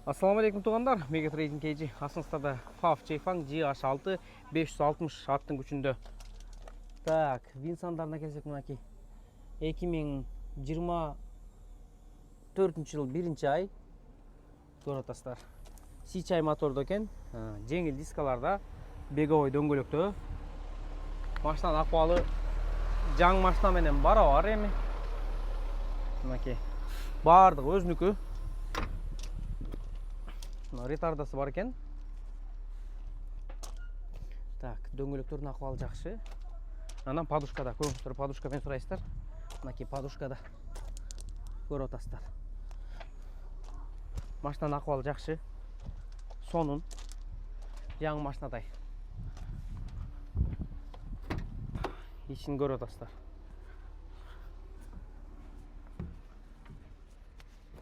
Ассаламу алейкум туғандар, Мегатрейдинг KG астыңызда FAF Чайфан GH6 560 аттың күшінде. Так, Винсандарына келсек мынакей 2024 жыл 1 ай көріп C-чай моторды екен, жеңіл дискаларда, беговой дөңгөлөктө. Машинаның акыбалы жаң машина менен барабар эми. Мынакей бардыгы өзүнүкү. Ретардасы бар екен. Так, дөңгөлөктөрдүн акыбалы жакшы. Анан подушкада, көрүңүздөр, подушкамен сурайсыздар. Мынакей подушкада көрүп атасыздар. Машинанын акыбалы жакшы. Сонун жаңы машинадай. Ишин көрүп атасыздар.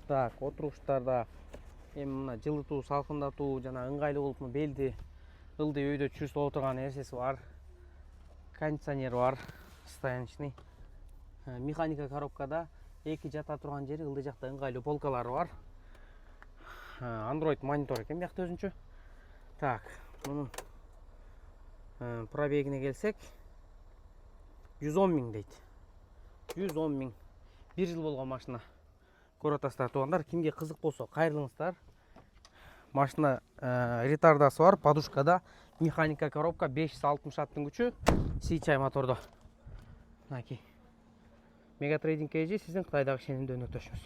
Так, отуруштарда эми мына жылытуу, салкындатуу жана ыңгайлуу болуп белди ылдый өйдө чүрүстө отурган нерсеси бар. Кондиционер бар, стояночный. Механика коробкада эки жата турган жери ылдый жакта ыңгайлуу полкалары бар. Android монитор экен биякта өзүнчө. Так, мунун пробегине келсек 110 миң дейт. 110 миң. 1 жыл болгон машина. Көрүп атасыздар туугандар, кимге кызык болсо кайрылыңыздар. Машина ретардасы бар, подушкада, механика коробка 560 аттын күчү, C-чай мотордо. Мегатрейдинг KG сиздин Кытайдагы ишенимдүү өнөктөшүңүз.